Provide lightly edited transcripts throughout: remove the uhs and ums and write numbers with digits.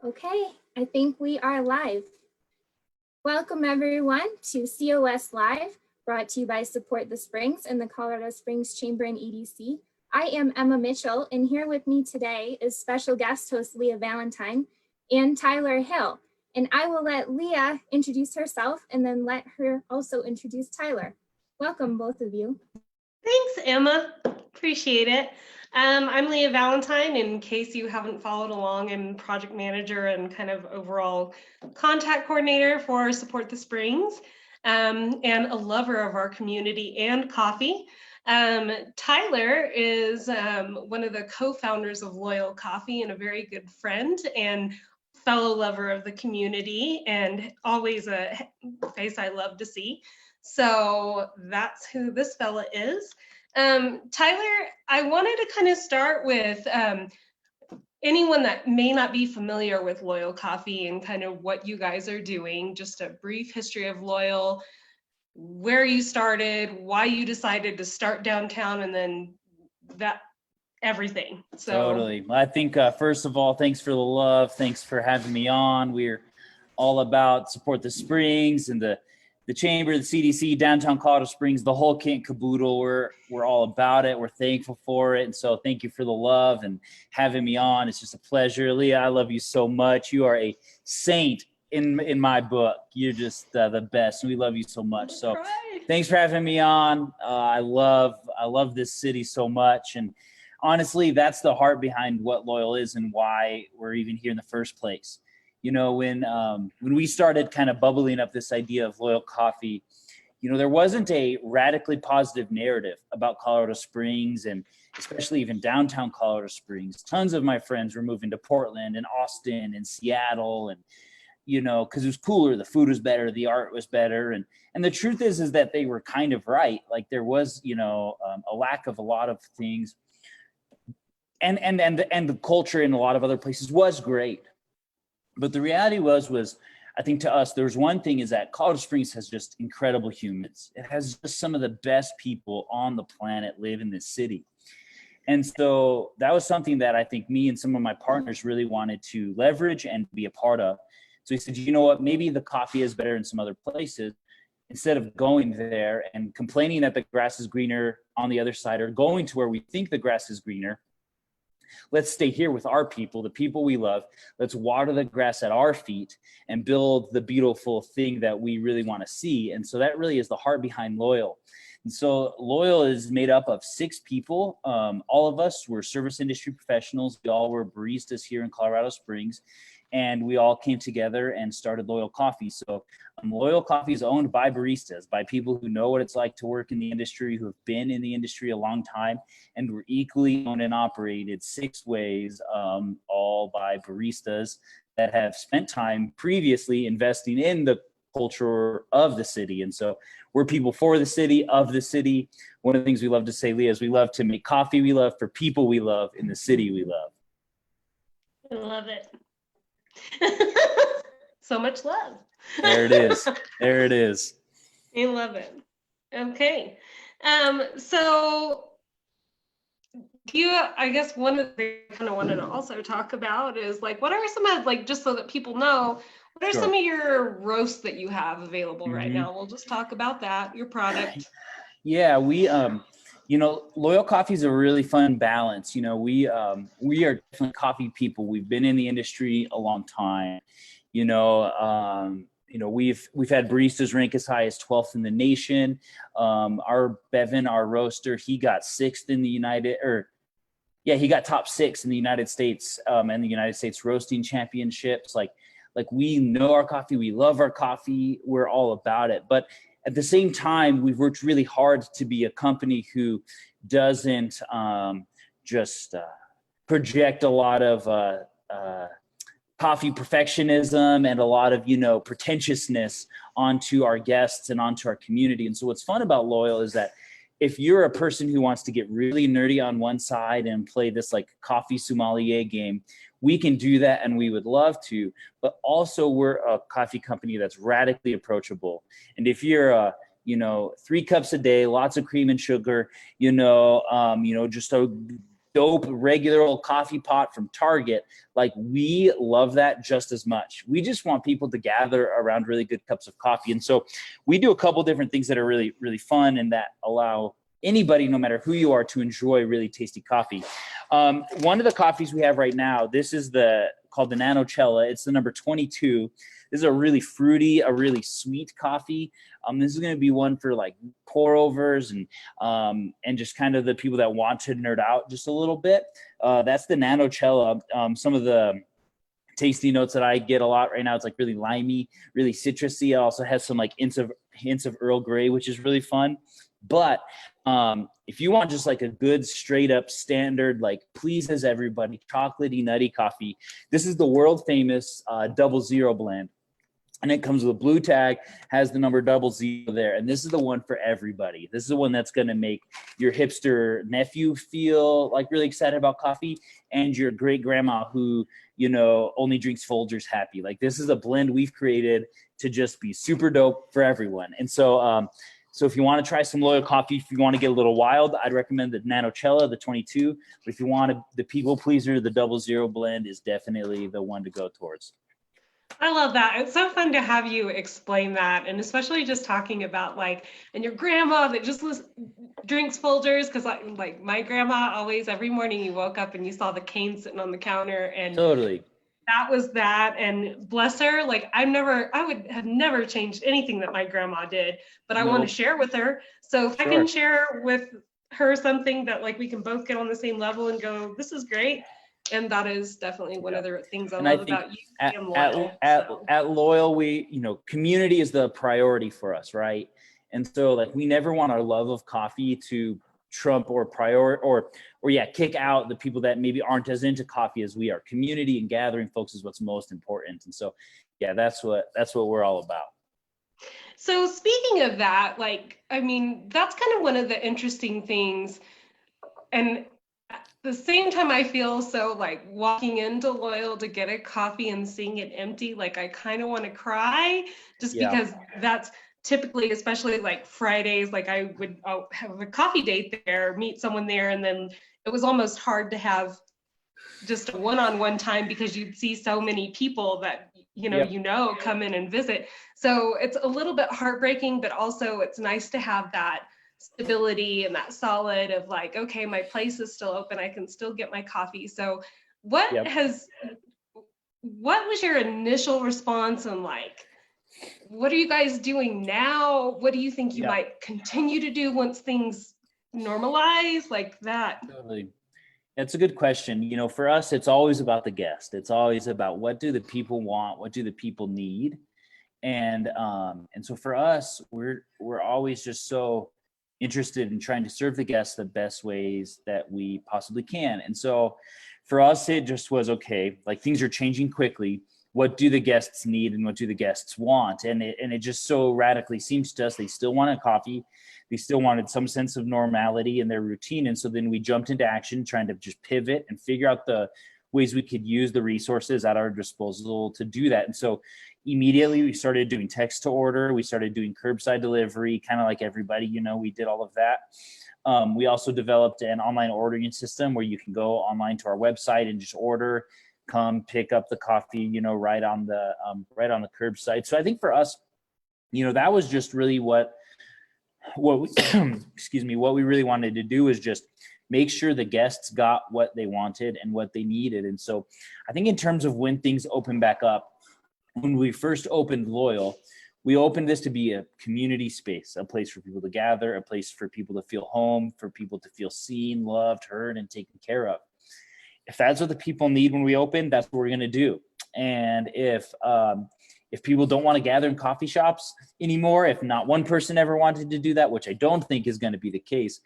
Okay, I think we are live. Welcome everyone to COS Live, brought to you by Support the Springs and the Colorado Springs Chamber and EDC. I am Emma Mitchell, and here with me today is special guest host Leah Valentine and Tyler Hill. And I will let Leah introduce herself and then let her also introduce Tyler. Welcome, both of you. Thanks, Emma. Appreciate it. I'm Leah Valentine. In case you haven't followed along, I'm project manager and kind of overall contact coordinator for Support the Springs, and a lover of our community and coffee. Tyler is one of the co-founders of Loyal Coffee and a very good friend and fellow lover of the community, and always a face I love to see. So that's who this fella is. Tyler, I wanted to kind of start with anyone that may not be familiar with Loyal Coffee and kind of what you guys are doing, just a brief history of Loyal, where you started, why you decided to start downtown, and then that everything. So Totally. I think first of all, thanks for the love. Thanks for having me on. We're all about Support the Springs and the Chamber, the CDC, downtown Colorado Springs, the whole kit and caboodle. We're all about it. We're thankful for it. And so thank you for the love and having me on. It's just a pleasure. Leah, I love you so much. You are a saint in my book. You're just the best. We love you so much. So thanks for having me on. I love this city so much. And honestly, that's the heart behind what Loyal is and why we're even here in the first place. You know, when we started kind of bubbling up this idea of Loyal Coffee, you know, there wasn't a radically positive narrative about Colorado Springs, and especially even downtown Colorado Springs. Tons of my friends were moving to Portland and Austin and Seattle, and, you know, because it was cooler, the food was better, the art was better. And the truth is that they were kind of right. Like there was, you know, a lack of a lot of things. And the culture in a lot of other places was great. But the reality was, I think to us, there's one thing is that Colorado Springs has just incredible humans. It has just some of the best people on the planet live in this city. And so that was something that I think me and some of my partners really wanted to leverage and be a part of. So we said, you know what, maybe the coffee is better in some other places. Instead of going there and complaining that the grass is greener on the other side, or going to where we think the grass is greener, let's stay here with our people, the people we love. Let's water the grass at our feet and build the beautiful thing that we really want to see. And so that really is the heart behind Loyal. And so Loyal is made up of 6 people. All of us were service industry professionals. We all were baristas here in Colorado Springs. And we all came together and started Loyal Coffee. So Loyal Coffee is owned by baristas, by people who know what it's like to work in the industry, who have been in the industry a long time, and we're equally owned and operated 6 ways, all by baristas that have spent time previously investing in the culture of the city. And so we're people for the city, of the city. One of the things we love to say, Leah, is we love to make coffee we love for people we love in the city we love. I love it. So much love. There it is. There it is. I love it. Okay. So do you, I guess one of the things I kind of wanted to also talk about is like, what are some of, like, just so that people know, what are some of your roasts that you have available right now? We'll just talk about that, your product. Yeah, we, you know, Loyal Coffee is a really fun balance. You know, we are definitely coffee people. We've been in the industry a long time. You know, we've had baristas rank as high as 12th in the nation. Our Bevan, our roaster, he got 6th in the he got top 6 in the United States and the United States roasting championships. Like we know our coffee, we love our coffee, we're all about it. But at the same time, we've worked really hard to be a company who doesn't just project a lot of coffee perfectionism and a lot of, you know, pretentiousness onto our guests and onto our community. And so what's fun about Loyal is that if you're a person who wants to get really nerdy on one side and play this like coffee sommelier game, we can do that and we would love to, but also we're a coffee company that's radically approachable. And if you're 3 cups a day, lots of cream and sugar, just a dope regular old coffee pot from Target. Like, we love that just as much. We just want people to gather around really good cups of coffee. And so we do a couple different things that are really, really fun and that allow anybody, no matter who you are, to enjoy really tasty coffee. One of the coffees we have right now, this is called the Nanocella. It's the number 22. This is a really fruity, a really sweet coffee. This is going to be one for like pour overs and just kind of the people that want to nerd out just a little bit. That's the Nanocella. Some of the tasty notes that I get a lot right now, it's like really limey, really citrusy. It also has some like hints of Earl Grey, which is really fun. But if you want just like a good straight up standard, like pleases everybody, chocolatey nutty coffee, this is the world famous 00 blend. And it comes with a blue tag, has the number 00 there. And this is the one for everybody. This is the one that's going to make your hipster nephew feel like really excited about coffee, and your great grandma who, only drinks Folgers happy. Like, this is a blend we've created to just be super dope for everyone. And so, so if you want to try some Loyal coffee, if you want to get a little wild, I'd recommend the Nanocella, the 22. But if you want the people pleaser, the 00 blend is definitely the one to go towards. I love that. It's so fun to have you explain that, and especially just talking about and your grandma that just drinks Folgers, because like my grandma always, every morning you woke up and you saw the cane sitting on the counter, and totally. That was that. And bless her, I would have never changed anything that my grandma did, but I want to share with her. So if I can share with her something that we can both get on the same level and go, this is great. And that is definitely one of the things I love about you and Loyal. At Loyal, we, community is the priority for us, right? And so we never want our love of coffee to trump or kick out the people that maybe aren't as into coffee as we are. Community and gathering folks is what's most important. And so, that's what we're all about. So speaking of that, that's kind of one of the interesting things. And at the same time, I feel so walking into Loyal to get a coffee and seeing it empty, I kind of want to cry because that's typically, especially Fridays, I would have a coffee date there, meet someone there, and then it was almost hard to have just a one-on-one time because you'd see so many people that come in and visit. So it's a little bit heartbreaking, but also it's nice to have that stability and that solid of okay, my place is still open, I can still get my coffee. So what was your initial response, and what are you guys doing now? What do you think you might continue to do once things normalize like that? Totally. That's a good question. For us, it's always about the guest. It's always about what do the people want? What do the people need? And so for us, we're always just so interested in trying to serve the guests the best ways that we possibly can. And so for us, it just was okay. Things are changing quickly. What do the guests need and what do the guests want? And it just so radically seems to us they still wanted coffee. They still wanted some sense of normality in their routine. And so then we jumped into action, trying to just pivot and figure out the ways we could use the resources at our disposal to do that. And so immediately we started doing text to order. We started doing curbside delivery, kind of like everybody, we did all of that. We also developed an online ordering system where you can go online to our website and just order, come pick up the coffee, right on the curbside. So I think for us, that was just really what we, what we really wanted to do is just make sure the guests got what they wanted and what they needed. And so I think in terms of when things open back up, when we first opened Loyal, we opened this to be a community space, a place for people to gather, a place for people to feel home, for people to feel seen, loved, heard, and taken care of. If that's what the people need when we open, that's what we're going to do. And if people don't want to gather in coffee shops anymore, if not one person ever wanted to do that, which I don't think is going to be the case,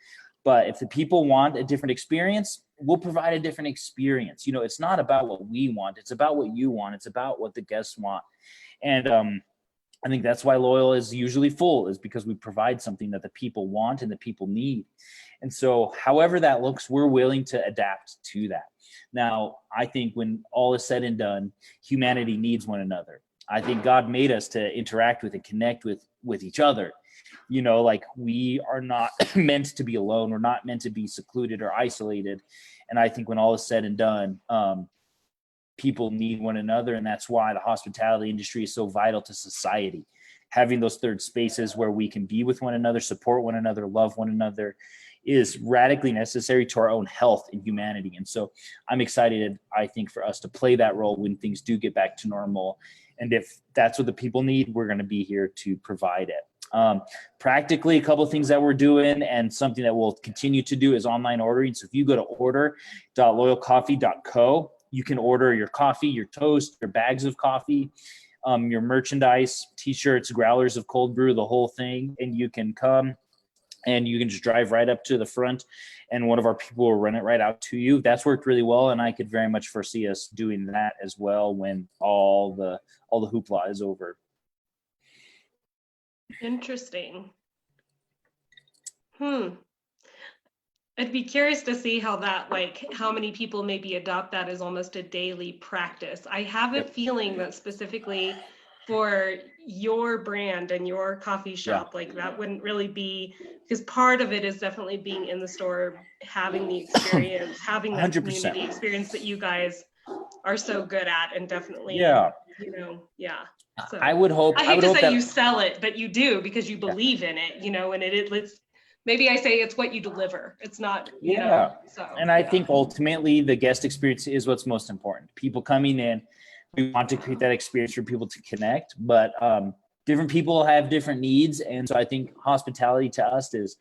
but if the people want a different experience, we'll provide a different experience. It's not about what we want. It's about what you want. It's about what the guests want. And I think that's why Loyal is usually full, is because we provide something that the people want and the people need. And so however that looks, we're willing to adapt to that. Now, I think when all is said and done, humanity needs one another. I think God made us to interact with and connect with each other. Like we are not meant to be alone. We're not meant to be secluded or isolated. And I think when all is said and done, people need one another. And that's why the hospitality industry is so vital to society. Having those third spaces where we can be with one another, support one another, love one another is radically necessary to our own health and humanity. And so I'm excited, I think, for us to play that role when things do get back to normal. And if that's what the people need, we're going to be here to provide it. Practically, a couple of things that we're doing and something that we'll continue to do is online ordering. So if you go to order.loyalcoffee.co, you can order your coffee, your toast, your bags of coffee, your merchandise, t-shirts, growlers of cold brew, the whole thing. And you can come and you can just drive right up to the front and one of our people will run it right out to you. That's worked really well. And I could very much foresee us doing that as well when all the hoopla is over. Interesting. I'd be curious to see how that, like, how many people maybe adopt that as almost a daily practice. I have a feeling that specifically for your brand and your coffee shop, like that wouldn't really be, because part of it is definitely being in the store, having the experience, having that 100%. community experience that you guys are so good at, and definitely, So I would hope. I hate to say that you sell it, but you do because you believe in it, and it's maybe I say it's what you deliver. It's not, so. And I think ultimately the guest experience is what's most important. People coming in, we want to create that experience for people to connect, but different people have different needs. And so I think hospitality to us is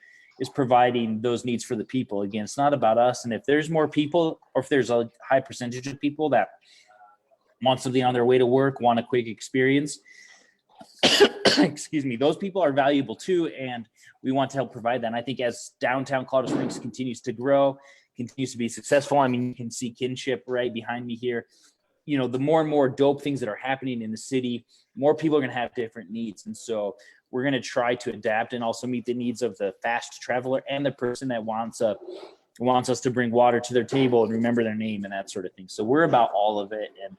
providing those needs for the people. Again, it's not about us. And if there's more people, or if there's a high percentage of people that want something on their way to work, want a quick experience, excuse me, those people are valuable too. And we want to help provide that. And I think as downtown Colorado Springs continues to grow, continues to be successful, I mean, you can see Kinship right behind me here. The more and more dope things that are happening in the city, more people are going to have different needs. And so we're going to try to adapt and also meet the needs of the fast traveler and the person that wants us to bring water to their table and remember their name and that sort of thing. So we're about all of it. And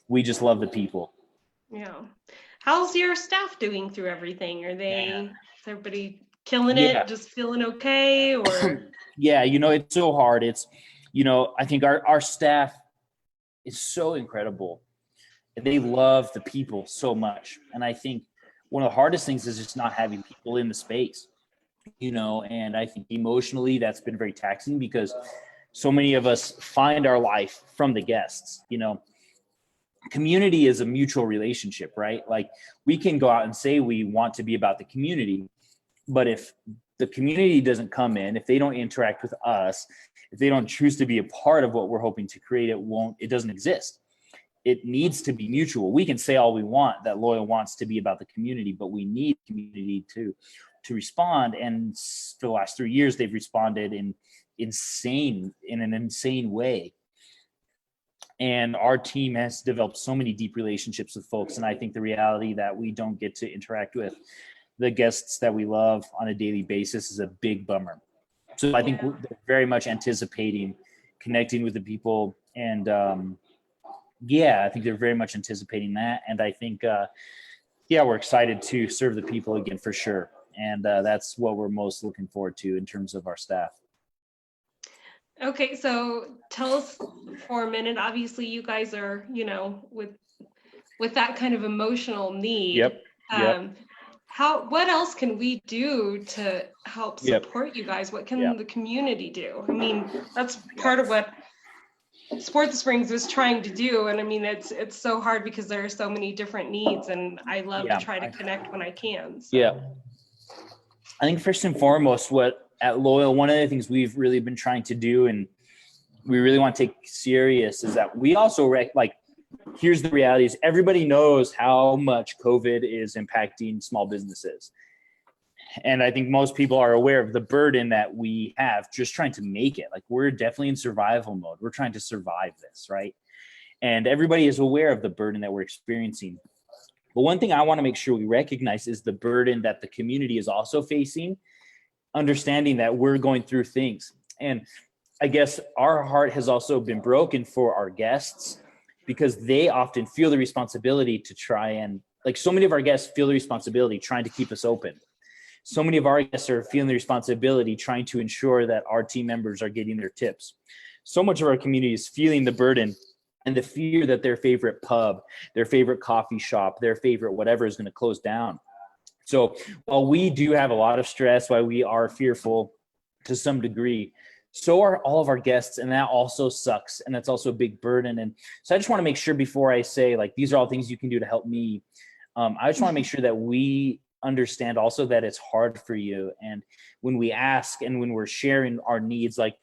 we just love the people. Yeah. How's your staff doing through everything? Is everybody killing it? Just feeling okay? Or it's so hard. It's, I think our staff is so incredible. They love the people so much. And I think one of the hardest things is just not having people in the space, and I think emotionally that's been very taxing because so many of us find our life from the guests. Community is a mutual relationship, right? Like we can go out and say we want to be about the community, but if the community doesn't come in, if they don't interact with us, if they don't choose to be a part of what we're hoping to create, it doesn't exist. It needs to be mutual. We can say all we want that Loyal wants to be about the community, but we need community to respond. And for the last 3 years, they've responded in an insane way. And our team has developed so many deep relationships with folks. And I think the reality that we don't get to interact with the guests that we love on a daily basis is a big bummer. So I think we're very much anticipating connecting with the people. And I think they're very much anticipating that. And I think, we're excited to serve the people again for sure. And that's what we're most looking forward to in terms of our staff. Okay, so tell us for a minute, obviously you guys are, with that kind of emotional need. Yep. What else can we do to help support you guys? What can the community do? I mean, that's part of what Support the Springs is trying to do. And I mean, it's so hard because there are so many different needs, and I love to try to connect when I can. So. Yeah. I think first and foremost, at Loyal, one of the things we've really been trying to do and we really want to take serious is that we also here's the reality is everybody knows how much COVID is impacting small businesses. And I think most people are aware of the burden that we have just trying to make it. Like we're definitely in survival mode. We're trying to survive this, right? And everybody is aware of the burden that we're experiencing. But one thing I want to make sure we recognize is the burden that the community is also facing, understanding that we're going through things. And I guess our heart has also been broken for our guests because they often feel the responsibility to try and, like, so many of our guests feel the responsibility trying to keep us open. So many of our guests are feeling the responsibility trying to ensure that our team members are getting their tips. So much of our community is feeling the burden and the fear that their favorite pub, their favorite coffee shop, their favorite whatever is going to close down. So while we do have a lot of stress, while we are fearful to some degree, so are all of our guests, and that also sucks, and that's also a big burden. And so I just want to make sure before I say, like, these are all things you can do to help me, I just want to make sure that we understand also that it's hard for you. And when we ask and when we're sharing our needs, like,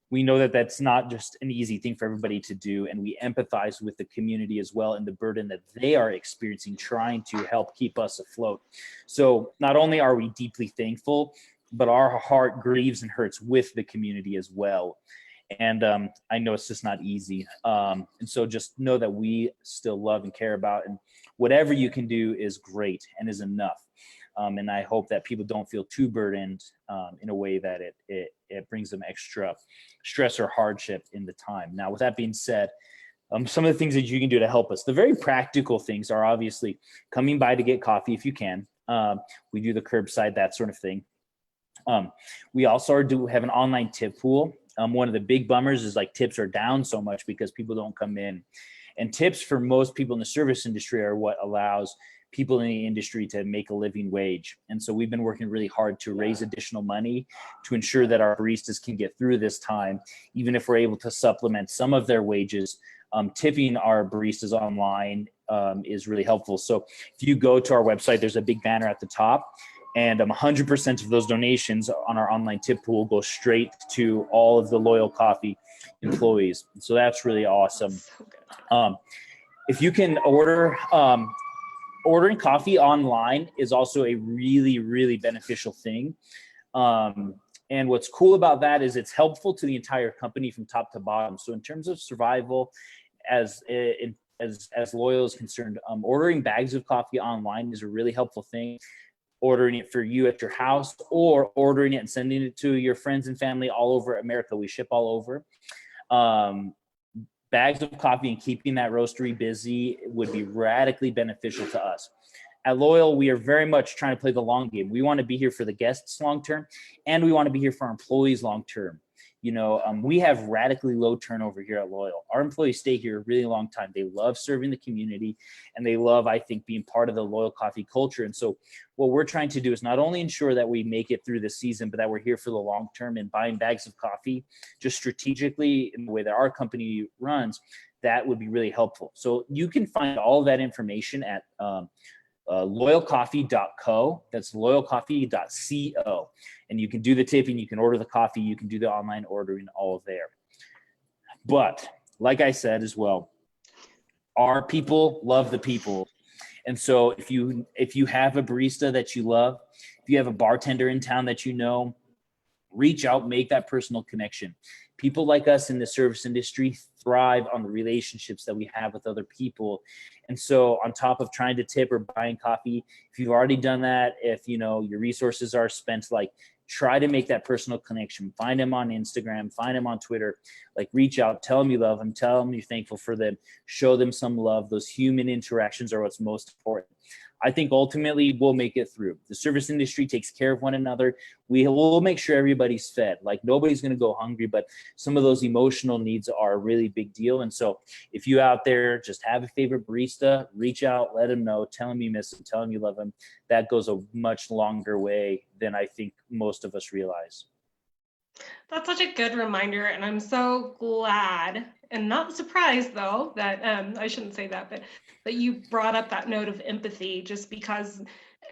we know that that's not just an easy thing for everybody to do, and we empathize with the community as well and the burden that they are experiencing trying to help keep us afloat. So not only are we deeply thankful, but our heart grieves and hurts with the community as well. And I know it's just not easy. And so just know that we still love and care about, and whatever you can do is great and is enough. And I hope that people don't feel too burdened in a way that it brings them extra stress or hardship in the time. Now, with that being said, some of the things that you can do to help us, the very practical things are obviously coming by to get coffee if you can. We do the curbside, that sort of thing. We also do have an online tip pool. One of the big bummers is, like, tips are down so much because people don't come in. And tips for most people in the service industry are what allows people in the industry to make a living wage. And so we've been working really hard to raise additional money to ensure that our baristas can get through this time, even if we're able to supplement some of their wages. Tipping our baristas online is really helpful. So if you go to our website, there's a big banner at the top, and 100% of those donations on our online tip pool go straight to all of the Loyal Coffee employees. So that's really awesome. If you can ordering coffee online is also a really, really beneficial thing. And what's cool about that is it's helpful to the entire company from top to bottom. So in terms of survival, as Loyal is concerned, ordering bags of coffee online is a really helpful thing. Ordering it for you at your house, or ordering it and sending it to your friends and family all over America. We ship all over. Bags of coffee and keeping that roastery busy would be radically beneficial to us. At Loyal, we are very much trying to play the long game. We want to be here for the guests long term, and we want to be here for our employees long term. You know, we have radically low turnover here at Loyal. Our employees stay here a really long time. They love serving the community, and they love, I think, being part of the Loyal Coffee culture. And so what we're trying to do is not only ensure that we make it through the season, but that we're here for the long term, and buying bags of coffee just strategically in the way that our company runs, that would be really helpful. So you can find all of that information at loyalcoffee.co. That's loyalcoffee.co. And you can do the tipping, you can order the coffee, you can do the online ordering, all there. But like I said as well, our people love the people. And so if you have a barista that you love, if you have a bartender in town that you know, reach out, make that personal connection. People like us in the service industry thrive on the relationships that we have with other people. And so on top of trying to tip or buying coffee, if you've already done that, if you know your resources are spent, like, try to make that personal connection. Find them on Instagram, find them on Twitter, like, reach out, tell them you love them, tell them you're thankful for them, show them some love. Those human interactions are what's most important. I think ultimately we'll make it through. The service industry takes care of one another. We will make sure everybody's fed. Like, nobody's going to go hungry, but some of those emotional needs are a really big deal. And so if you out there just have a favorite barista, reach out, let them know, tell them you miss them, tell them you love them. That goes a much longer way than I think most of us realize. That's such a good reminder, and I'm so glad and not surprised, though, that I shouldn't say that, but that you brought up that note of empathy, just because,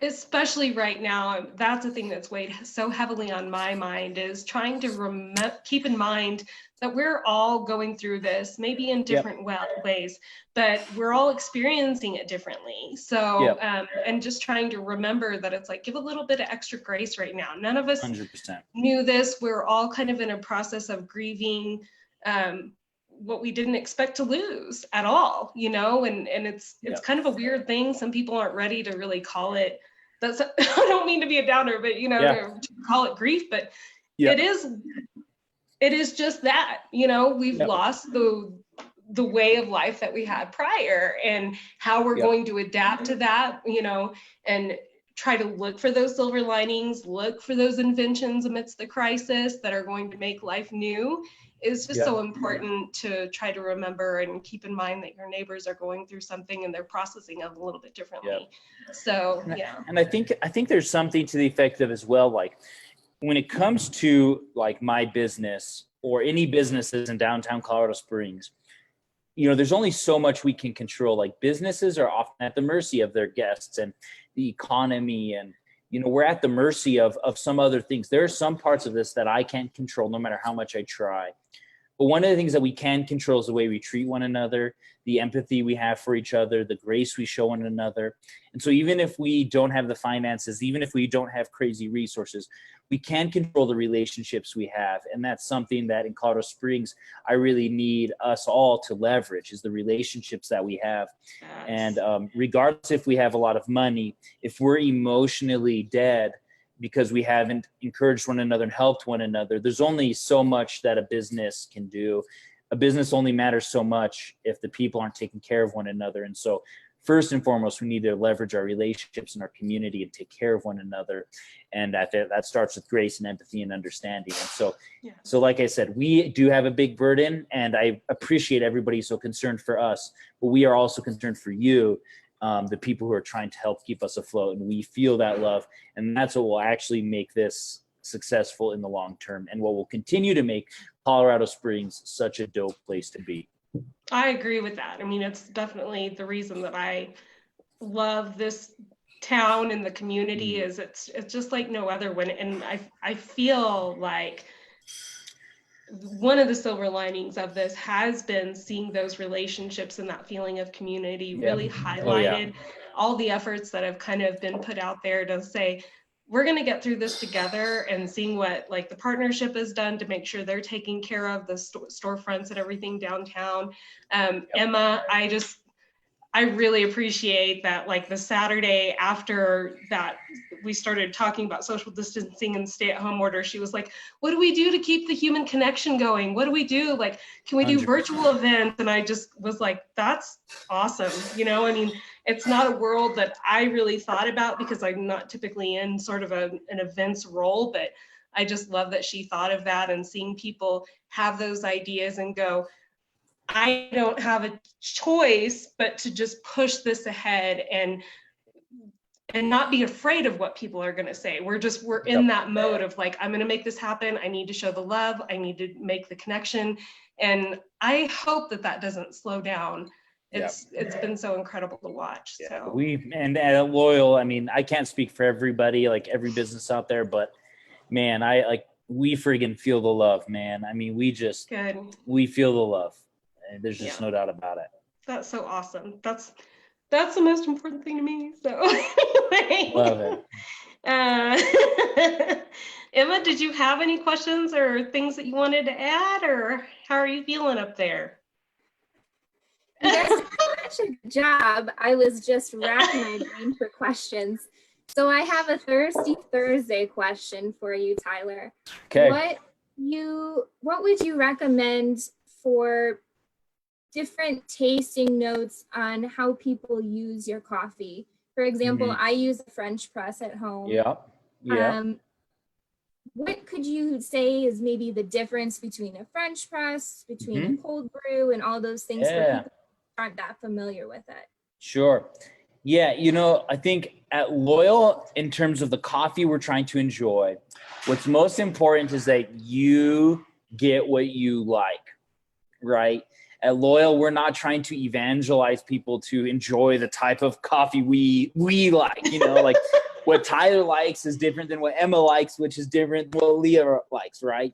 especially right now, that's the thing that's weighed so heavily on my mind, is trying to keep in mind that we're all going through this, maybe in different ways, but we're all experiencing it differently. So, and just trying to remember that it's like, give a little bit of extra grace right now. None of us 100%. knew this. We're all kind of in a process of grieving what we didn't expect to lose at all, you know, and it's kind of a weird thing. Some people aren't ready to really call it. I don't mean to be a downer, but you know, to call it grief, but it is just that, you know, we've lost the way of life that we had prior, and how we're going to adapt to that, and try to look for those silver linings, look for those inventions amidst the crisis that are going to make life new, is just so important to try to remember and keep in mind that your neighbors are going through something and they're processing it a little bit differently. So, And I think there's something to the effect of as well, like when it comes to like my business or any businesses in downtown Colorado Springs, there's only so much we can control. Like businesses are often at the mercy of their guests and the economy, and we're at the mercy of some other things. There are some parts of this that I can't control no matter how much I try. But one of the things that we can control is the way we treat one another, the empathy we have for each other, the grace we show one another. And so even if we don't have the finances, even if we don't have crazy resources, we can control the relationships we have. And that's something that in Colorado Springs, I really need us all to leverage, is the relationships that we have. And regardless if we have a lot of money, if we're emotionally dead because we haven't encouraged one another and helped one another, there's only so much that a business can do. A business only matters so much if the people aren't taking care of one another. And so first and foremost, we need to leverage our relationships in our community and take care of one another. And that starts with grace and empathy and understanding. And so like I said, we do have a big burden, and I appreciate everybody so concerned for us, but we are also concerned for you, the people who are trying to help keep us afloat. And we feel that love, and that's what will actually make this successful in the long term, and what will continue to make Colorado Springs such a dope place to be. I agree with that. I mean, it's definitely the reason that I love this town and the community is it's just like no other one. And I feel like one of the silver linings of this has been seeing those relationships and that feeling of community really highlighted all the efforts that have kind of been put out there to say, we're going to get through this together, and seeing what like the partnership has done to make sure they're taking care of the storefronts and everything downtown. Emma, I really appreciate that, like the Saturday after that we started talking about social distancing and stay-at-home order, she was like, what do we do to keep the human connection going? What do we do? Like, can we do 100%. virtual events? And I just was like, that's awesome. I mean, it's not a world that I really thought about because I'm not typically in sort of an events role, but I just love that she thought of that, and seeing people have those ideas and go, I don't have a choice but to just push this ahead and not be afraid of what people are going to say. We're in that mode of like, I'm going to make this happen. I need to show the love. I need to make the connection. And I hope that doesn't slow down. It's been so incredible to watch. So and at Loyal, I mean, I can't speak for everybody, like every business out there, but man, we friggin' feel the love, man. I mean, we feel the love. There's just no doubt about it. That's so awesome. That's the most important thing to me. So anyway. Love it. Emma, did you have any questions or things that you wanted to add, or how are you feeling up there? You guys did such a good job. I was just racking my brain for questions. So I have a Thirsty Thursday question for you, Tyler. Okay. What would you recommend for different tasting notes on how people use your coffee? For example, I use a French press at home. What could you say is maybe the difference between a French press, between a cold brew, and all those things for people who aren't that familiar with it? Sure. Yeah, I think at Loyal, in terms of the coffee we're trying to enjoy, what's most important is that you get what you like, right? At Loyal, we're not trying to evangelize people to enjoy the type of coffee we like, like what Tyler likes is different than what Emma likes, which is different than what Leah likes, right?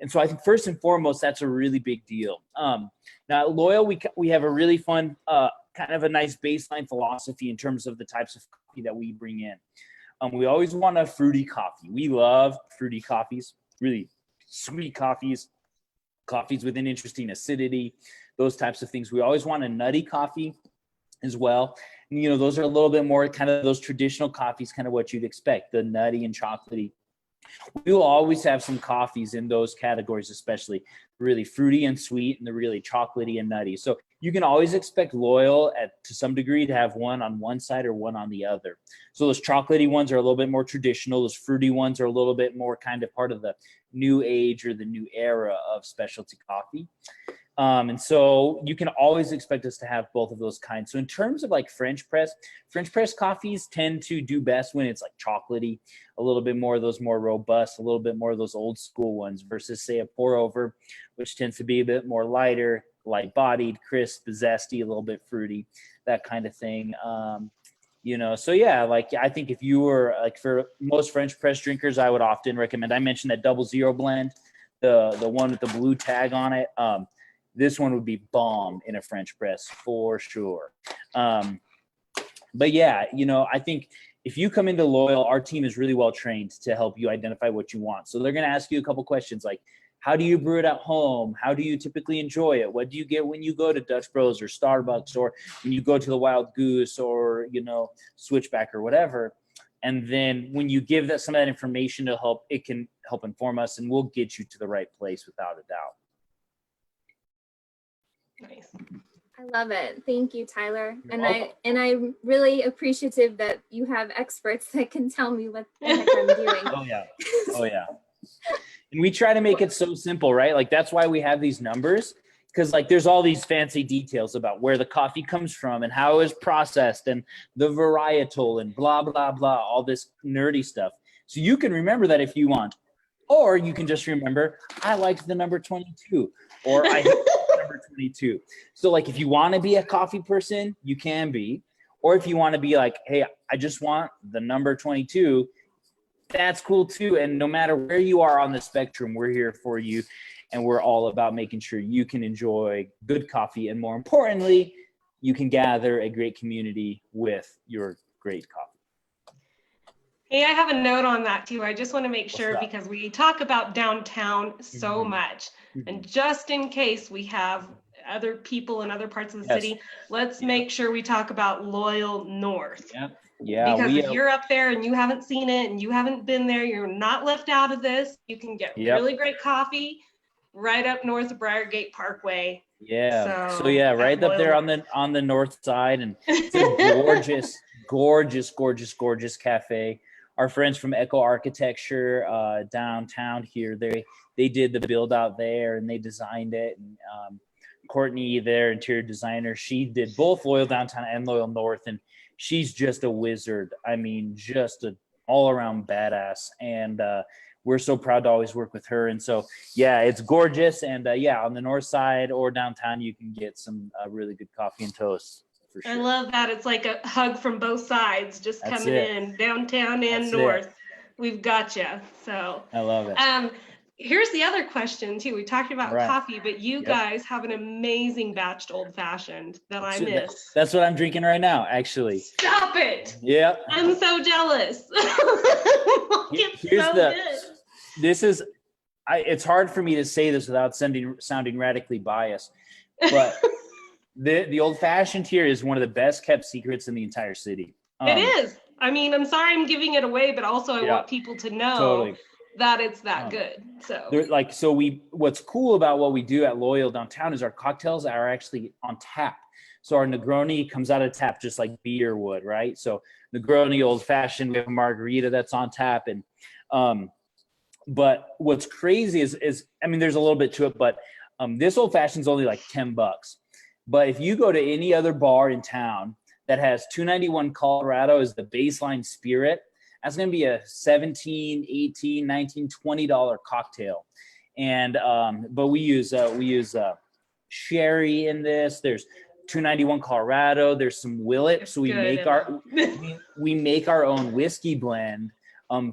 And so I think first and foremost, that's a really big deal. Now at Loyal, we have a really fun, kind of a nice baseline philosophy in terms of the types of coffee that we bring in. We always want a fruity coffee. We love fruity coffees, really sweet coffees with an interesting acidity, those types of things. We always want a nutty coffee as well. And, those are a little bit more kind of those traditional coffees, kind of what you'd expect, the nutty and chocolatey. We will always have some coffees in those categories, especially really fruity and sweet and the really chocolatey and nutty. So you can always expect Loyal to some degree to have one on one side or one on the other. So those chocolatey ones are a little bit more traditional. Those fruity ones are a little bit more kind of part of the new age or the new era of specialty coffee. And so you can always expect us to have both of those kinds. So in terms of like French press coffees tend to do best when it's like chocolatey, a little bit more of those more robust, a little bit more of those old school ones versus say a pour over, which tends to be a bit more lighter, light bodied, crisp, zesty, a little bit fruity, that kind of thing. So yeah, like I think if you were like for most French press drinkers, I would often recommend, I mentioned that 00 blend, the one with the blue tag on it. This one would be bomb in a French press for sure. But yeah, I think if you come into Loyal, our team is really well trained to help you identify what you want. So they're going to ask you a couple questions like, how do you brew it at home? How do you typically enjoy it? What do you get when you go to Dutch Bros or Starbucks or when you go to the Wild Goose or, Switchback or whatever? And then when you give some of that information it can help inform us and we'll get you to the right place without a doubt. Nice. I love it. Thank you, Tyler. You're I'm really appreciative that you have experts that can tell me what the heck I'm doing. Oh yeah. And we try to make it so simple, right? Like that's why we have these numbers, because like there's all these fancy details about where the coffee comes from and how it was processed and the varietal and blah, blah, blah, all this nerdy stuff. So you can remember that if you want, or you can just remember, I liked the number 22 or I hate number 22. So like if you want to be a coffee person, you can be, or if you want to be like, hey, I just want the number 22, that's cool too. And no matter where you are on the spectrum, we're here for you. And we're all about making sure you can enjoy good coffee. And more importantly, you can gather a great community with your great coffee. Hey, I have a note on that too. I just want to make sure What's up? because we talk about downtown so much. And just in case we have other people in other parts of the city, let's make sure we talk about Loyal North. Yeah. Because if you're up there and you haven't seen it and you haven't been there, you're not left out of this. You can get really great coffee right up north of Briargate Parkway. Yeah. So yeah, right up there on the north side, and it's a gorgeous cafe. Our friends from Echo Architecture downtown here, they did the build out there and they designed it. And Courtney, their interior designer, she did both Loyal Downtown and Loyal North, and she's just a wizard. I mean, just an all around badass. And we're so proud to always work with her. And so, yeah, it's gorgeous. And on the north side or downtown, you can get some really good coffee and toast. For sure. I love that. It's like a hug from both sides, just coming in downtown and north. We've got you. So I love it. Here's the other question too. We talked about coffee, but you guys have an amazing batched old fashioned that I miss. That's what I'm drinking right now, actually. Stop it. Yeah. I'm so jealous. It's hard for me to say this without sounding radically biased, but the old fashioned here is one of the best kept secrets in the entire city. It is. I mean, I'm sorry I'm giving it away, but also I want people to know that it's that good. So what's cool about what we do at Loyal Downtown is our cocktails are actually on tap. So our Negroni comes out of tap just like beer would, right? So Negroni, old fashioned, we have a margarita that's on tap. And but what's crazy is I mean, there's a little bit to it, but this old fashioned is only like $10. But if you go to any other bar in town that has 291 Colorado as the baseline spirit, that's going to be a $17, $18, $19, $20 cocktail. And but we use sherry in this. There's 291 Colorado. There's some Willet. So we make our own whiskey blend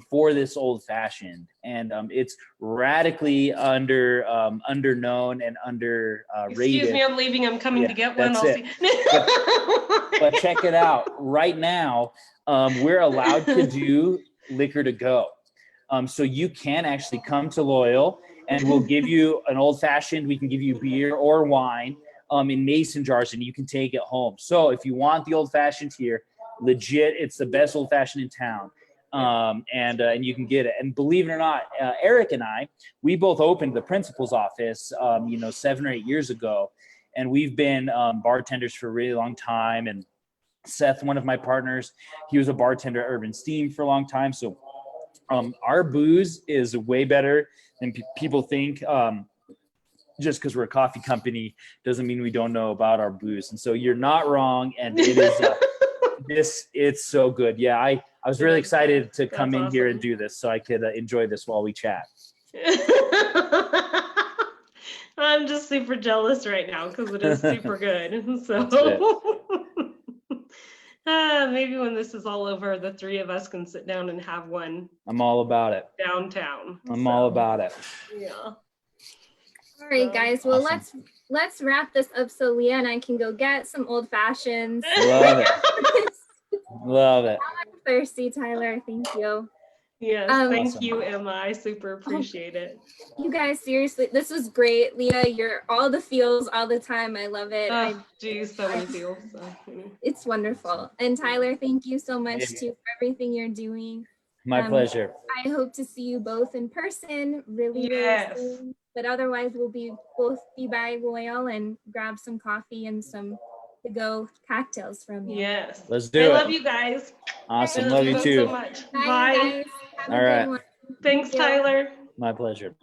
for this old fashioned, and it's radically underknown and underrated. Excuse me, I'm leaving. I'm coming to get one. But check it out. Right now, we're allowed to do liquor to go. So you can actually come to Loyal and we'll give you an old fashioned. We can give you beer or wine in mason jars and you can take it home. So if you want the old fashioned here, legit, it's the best old fashioned in town. and you can get it. And believe it or not, Eric and I, we both opened the principal's office, 7 or 8 years ago, and we've been bartenders for a really long time. And Seth, one of my partners, he was a bartender at Urban Steam for a long time. So our booze is way better than people think. Just because we're a coffee company doesn't mean we don't know about our booze. And so you're not wrong. And it is, it's so good. Yeah, I was really excited to come in here and do this so I could enjoy this while we chat. I'm just super jealous right now because it is super good. So maybe when this is all over, the three of us can sit down and have one. I'm all about it. Downtown. I'm all about it. Yeah. All right, guys. Well, Awesome. let's wrap this up so Leah and I can go get some old fashions. Love it. Love it. I'm thirsty, Tyler. Thank you. Yes, thank Awesome. you, Emma. I super appreciate it. You guys, seriously, this was great. Leah, you're all the feels all the time. I love it. Oh, geez, so many feels. It's wonderful. And Tyler, thank you so much Maybe. too for everything you're doing. My pleasure. I hope to see you both in person really, Yes. really soon. But otherwise, we'll both be by Royal and grab some coffee and some to-go cocktails from you. Yes. Let's do I it. love you guys. Awesome. Bye. Love you both too. so much. Bye, Bye. you guys. Have All a right. good one. Thanks, Thank you. Tyler. My pleasure.